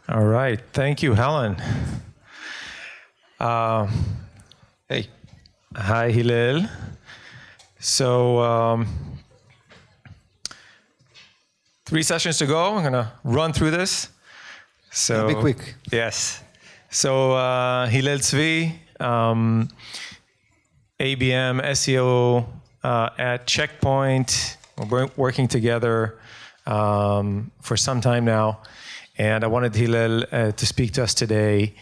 All right. Thank you, Helen. Hey. Hi, Hillel. So, 3 sessions to go. I'm going to run through this. So, Be quick. Yes. So, Hillel Tzvi, ABM, SEO at CheckPoint. We're working together for some time now. And I wanted Hillel to speak to us today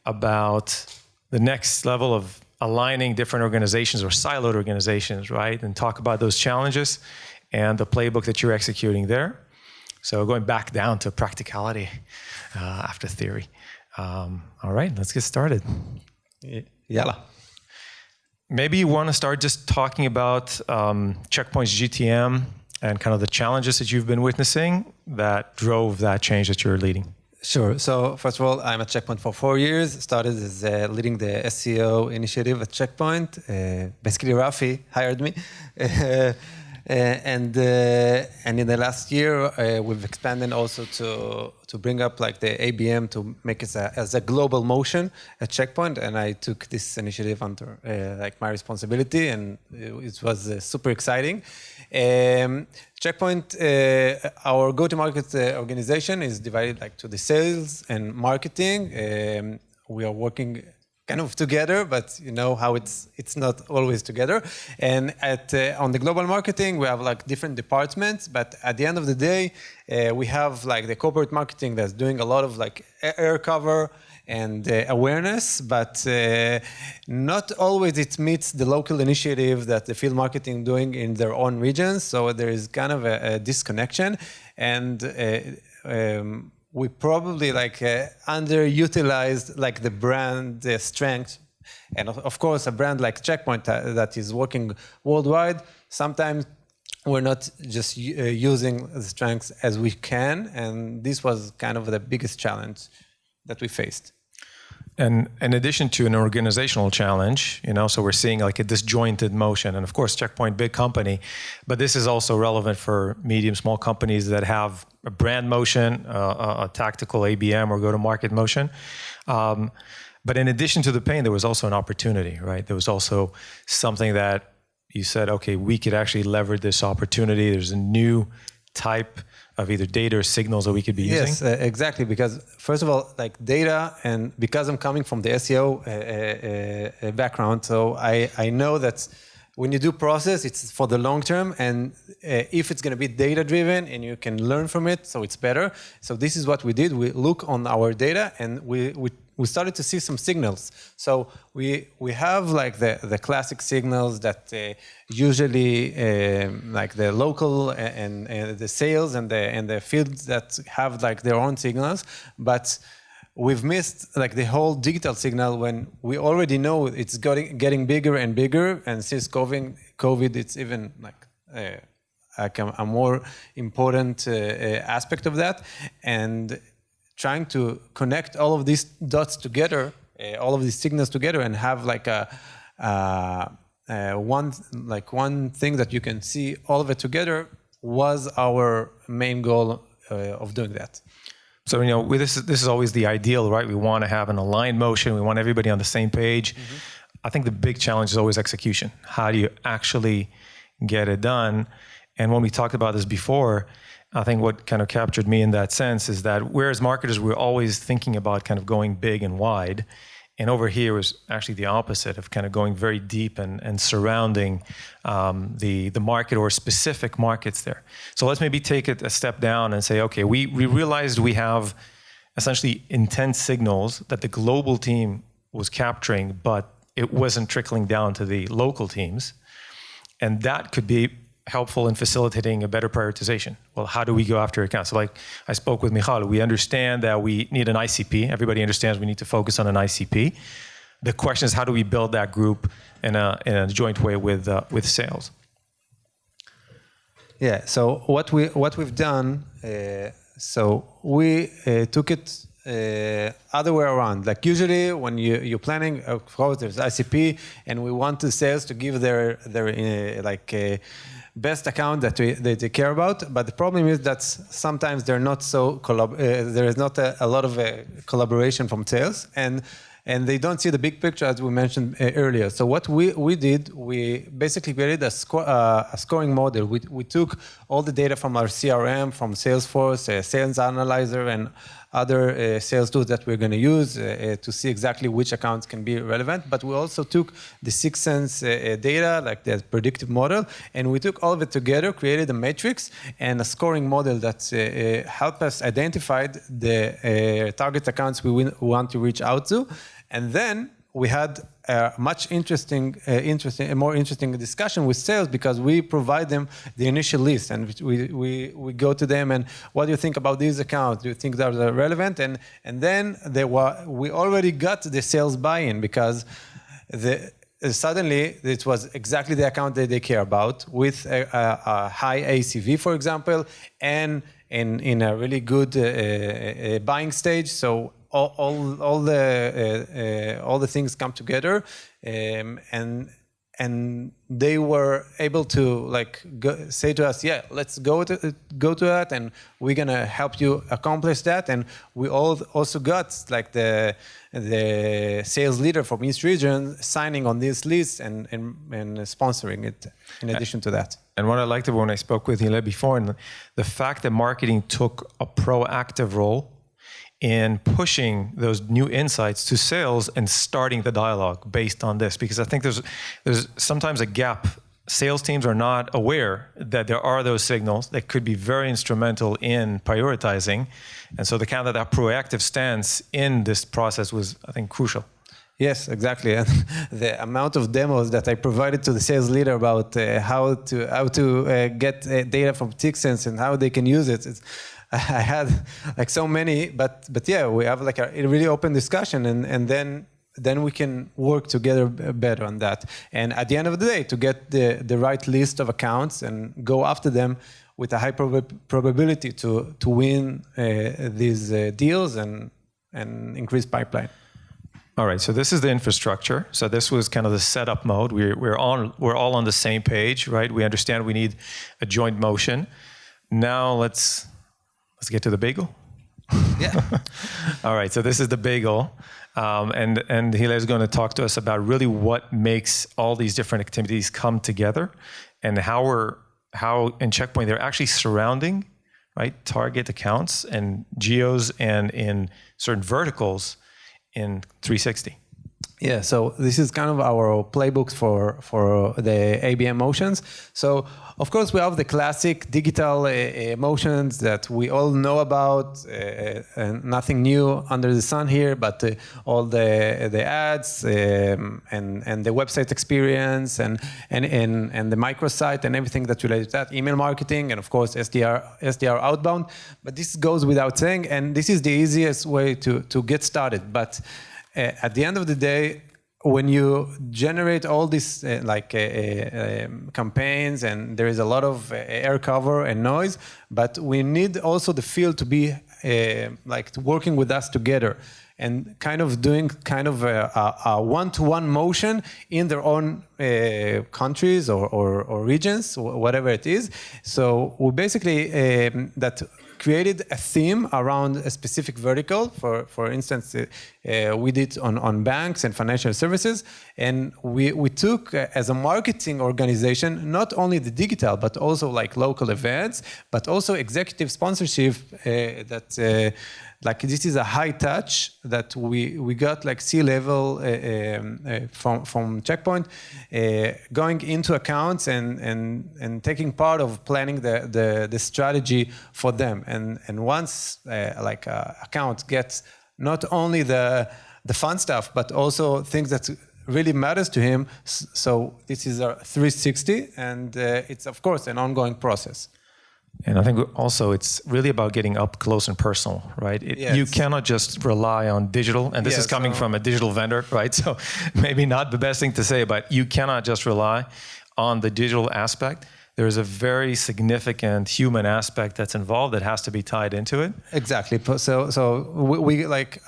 about the next level of aligning different organizations or siloed organizations, right? And talk about those challenges and the playbook that you're executing there. So going back down to practicality after theory. All right, let's get started. Yalla. Maybe you want to start just talking about CheckPoint's GTM and kind of the challenges that you've been witnessing that drove that change that you're leading. Sure. So first of all, I'm at CheckPoint for 4 years. Started as leading the SEO initiative at CheckPoint. Basically, Rafi hired me. And in the last year, we've expanded also to bring up like the ABM to make it as a global motion at CheckPoint. And I took this initiative under like my responsibility, and it was super exciting. CheckPoint, our go-to-market organization is divided like to the sales and marketing. We are working kind of together, but you know how it's not always together. And on the global marketing, we have like different departments, but at the end of the day, we have like the corporate marketing that's doing a lot of like air cover and awareness, but not always it meets the local initiative that the field marketing doing in their own regions. So there is kind of a disconnection, and we probably like underutilized like the brand strength. And of course, a brand like CheckPoint that is working worldwide, sometimes we're not just using the strengths as we can. And this was kind of the biggest challenge that we faced. And in addition to an organizational challenge, you know, so we're seeing like a disjointed motion. And of course, CheckPoint, big company, but this is also relevant for medium, small companies that have a brand motion, a tactical ABM or go-to-market motion. But in addition to the pain, there was also an opportunity, right? There was also something that you said, okay, we could actually leverage this opportunity. There's a new type of either data or signals that we could be using? Yes, exactly. Because first of all, like data, and because I'm coming from the SEO background, so I know that when you do process, it's for the long term, and if it's going to be data driven and you can learn from it, so it's better. So this is what we did. We look on our data, and we started to see some signals. So we have like the classic signals that usually like the local and the sales and the fields that have like their own signals, but we've missed like the whole digital signal when we already know it's getting bigger and bigger, and since COVID it's even like a more important aspect of that, and trying to connect all of these dots together, all of these signals together, and have like one thing that you can see all of it together was our main goal of doing that. So, you know, this is always the ideal, right? We want to have an aligned motion. We want everybody on the same page. Mm-hmm. I think the big challenge is always execution. How do you actually get it done? And when we talked about this before, I think what kind of captured me in that sense is that whereas marketers, we're always thinking about kind of going big and wide, and over here was actually the opposite of kind of going very deep and surrounding the market or specific markets there. So let's maybe take it a step down and say, okay, we realized we have essentially intense signals that the global team was capturing, but it wasn't trickling down to the local teams. And that could be helpful in facilitating a better prioritization. Well, how do we go after accounts? So like I spoke with Michal, we understand that we need an ICP. Everybody understands we need to focus on an ICP. The question is, how do we build that group in a joint way with sales? Yeah, so what we've done, so we took it other way around. Like usually when you're planning, of course, there's ICP, and we want the sales to give their best account that they care about. But the problem is that sometimes they're not so there is not a lot of collaboration from sales, and they don't see the big picture, as we mentioned earlier. So what we did, we basically created a scoring model. We took all the data from our CRM, from Salesforce, Sales Analyzer, and other sales tools that we're going to use to see exactly which accounts can be relevant. But we also took the Sixth Sense data, like the predictive model, and we took all of it together, created a matrix and a scoring model that helped us identify the target accounts we want to reach out to. And then we had a much more interesting discussion with sales, because we provide them the initial list, and we go to them and, what do you think about these accounts? Do you think that are relevant? And then we already got the sales buy-in, because suddenly it was exactly the account that they care about, with a high ACV, for example, and in a really good buying stage. So all the things come together, and they were able to say to us, yeah, let's go to that, and we're gonna help you accomplish that. And we also got the sales leader from each region signing on this list and sponsoring it in addition to that. And what I liked when I spoke with Hillel before, and the fact that marketing took a proactive role in pushing those new insights to sales and starting the dialogue based on this, because I think there's sometimes a gap. Sales teams are not aware that there are those signals that could be very instrumental in prioritizing, and so that proactive stance in this process was, I think, crucial. Yes, exactly. And the amount of demos that I provided to the sales leader about how to get data from Sixth Sense and how they can use it. I had so many, but yeah, we have a really open discussion, and then we can work together better on that. And at the end of the day, to get the right list of accounts and go after them with a high probability to win these deals and increase pipeline. All right, so this is the infrastructure. So this was kind of the setup mode. We're all on the same page, right? We understand we need a joint motion. Now let's get to the bagel. Yeah. All right, so this is the bagel, and Hillel is going to talk to us about really what makes all these different activities come together, and how in CheckPoint they're actually surrounding, right, target accounts and geos and in certain verticals in 360. Yeah, so this is kind of our playbooks for the ABM motions. So, of course, we have the classic digital motions that we all know about, and nothing new under the sun here, but all the ads and the website experience and the microsite and everything that's related to that, email marketing, and of course SDR outbound. But this goes without saying, and this is the easiest way to get started. But at the end of the day, when you generate all these campaigns, and there is a lot of air cover and noise, but we need also the field to be working with us together and kind of doing a one-to-one motion in their own countries or regions, whatever it is. So we basically that created a theme around a specific vertical. For instance, we did on banks and financial services, and we took as a marketing organization not only the digital but also local events, but also executive sponsorship that. This is a high touch that we got C-level from CheckPoint, going into accounts and taking part of planning the strategy for them. And once account gets not only the fun stuff, but also things that really matters to him. So this is a 360, and it's of course an ongoing process. And I think also it's really about getting up close and personal, right? Yes. You cannot just rely on digital, and this is coming from a digital vendor, right? So maybe not the best thing to say, but you cannot just rely on the digital aspect. there's a very significant human aspect that's involved that has to be tied into it. Exactly. So we like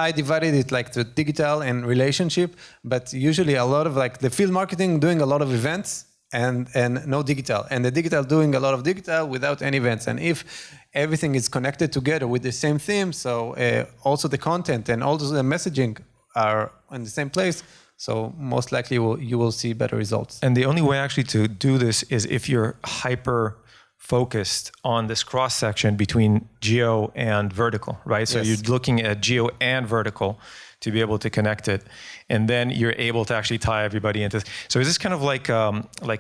I divided it like to digital and relationship, but usually a lot of like the field marketing doing a lot of events and no digital, and the digital doing a lot of digital without any events. And if everything is connected together with the same theme, so also the content and also the messaging are in the same place, so most likely you will see better results. And the only way actually to do this is if you're hyper focused on this cross section between geo and vertical, right? So Yes. you're looking at geo and vertical to be able to connect it, and then you're able to actually tie everybody into. So is this kind of like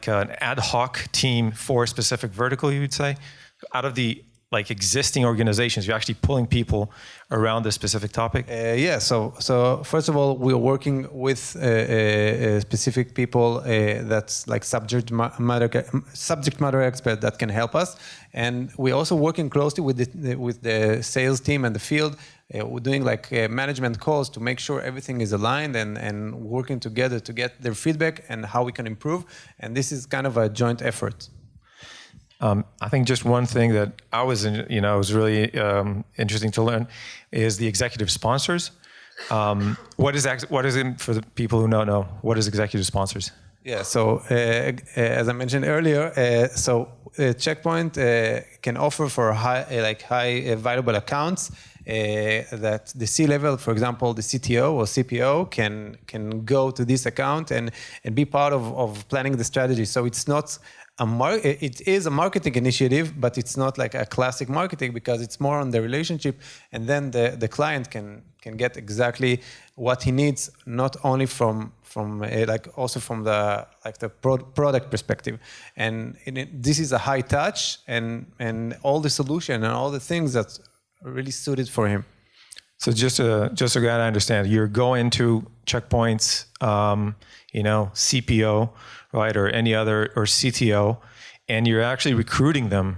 an ad hoc team for a specific vertical? You would say, out of the like existing organizations, you're actually pulling people around this specific topic? Yeah, so first of all, we're working with specific people that's like subject matter expert that can help us, and we're also working closely with the sales team and the field. We're doing like management calls to make sure everything is aligned and working together to get their feedback and how we can improve. And this is kind of a joint effort. I think just one thing that was really interesting to learn is the executive sponsors. What is it for the people who don't know? What is executive sponsors? Yeah, so as I mentioned earlier, CheckPoint can offer for high valuable accounts that the C-level, for example, the CTO or CPO can go to this account and be part of planning the strategy. So it's not it is a marketing initiative, but it's not like a classic marketing because it's more on the relationship, and then the client can get exactly what he needs, not only from also from the product perspective, and this is a high touch and all the solution and all the things that's really suited for him. So just so I understand, you're going to CheckPoint's CPO, right, or any other, or CTO, and you're actually recruiting them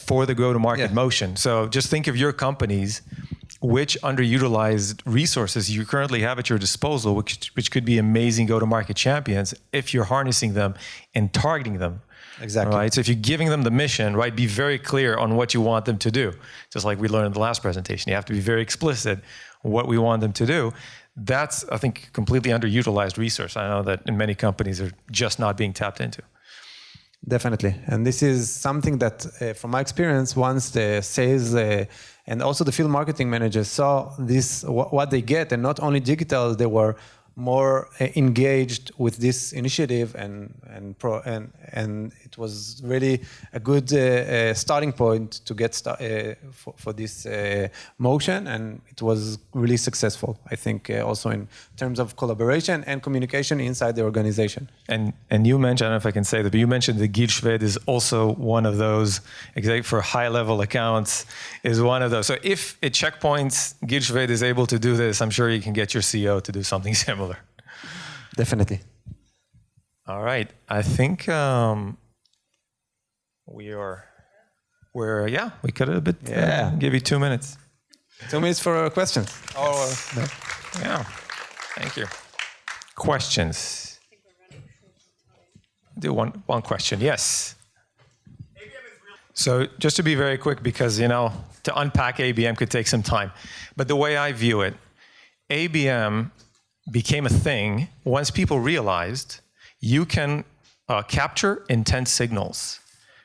for the go-to-market motion. So just think of your companies, which underutilized resources you currently have at your disposal, which could be amazing go-to-market champions if you're harnessing them and targeting them. Exactly. Right. So if you're giving them the mission, right, be very clear on what you want them to do. Just like we learned in the last presentation, you have to be very explicit what we want them to do. That's, I think, completely underutilized resource. I know that in many companies are just not being tapped into. Definitely. And this is something that, from my experience, once the sales and also the field marketing managers saw this, what they get, and not only digital, they were more engaged with this initiative, and it was really a good starting point to get for this motion, and it was really successful, I think, also in terms of collaboration and communication inside the organization. And you mentioned, I don't know if I can say that, but you mentioned that Gil Shved is also one of those, exactly for high-level accounts, is one of those. So if at CheckPoint, Gil Shved is able to do this, I'm sure you can get your CEO to do something similar. Definitely. All right. I think we could have give you 2 minutes. 2 minutes for questions. Yeah. Thank you. Questions? Do one question. Yes. So just to be very quick, because, to unpack ABM could take some time. But the way I view it, ABM became a thing once people realized you can capture intent signals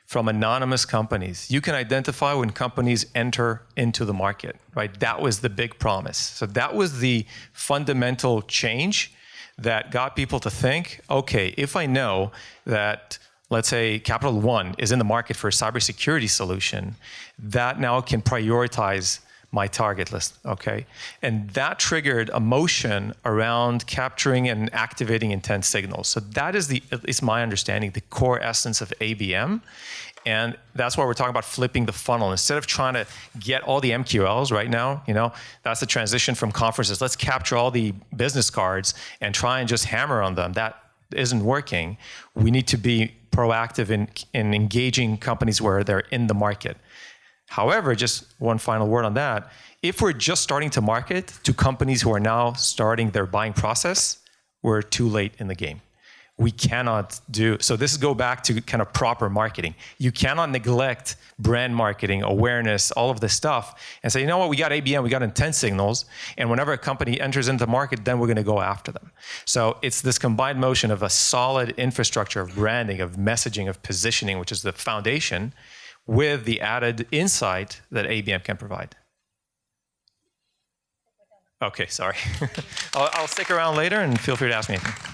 from anonymous companies. You can identify when companies enter into the market, right? That was the big promise. So that was the fundamental change that got people to think, okay, if I know that, let's say, Capital One is in the market for a cybersecurity solution, that now can prioritize my target list, okay? And that triggered a motion around capturing and activating intent signals. So that is at least my understanding, the core essence of ABM. And that's why we're talking about flipping the funnel. Instead of trying to get all the MQLs right now, that's the transition from conferences. Let's capture all the business cards and try and just hammer on them. That isn't working. We need to be proactive in engaging companies where they're in the market. However, just one final word on that. If we're just starting to market to companies who are now starting their buying process, we're too late in the game. we cannot do. So this go back to kind of proper marketing. You cannot neglect brand marketing, awareness, all of this stuff, and say, you know what, we got ABM, we got intent signals, and whenever a company enters into the market, then we're going to go after them. So it's this combined motion of a solid infrastructure of branding, of messaging, of positioning, which is the foundation, with the added insight that ABM can provide. Okay, sorry. I'll stick around later and feel free to ask me anything.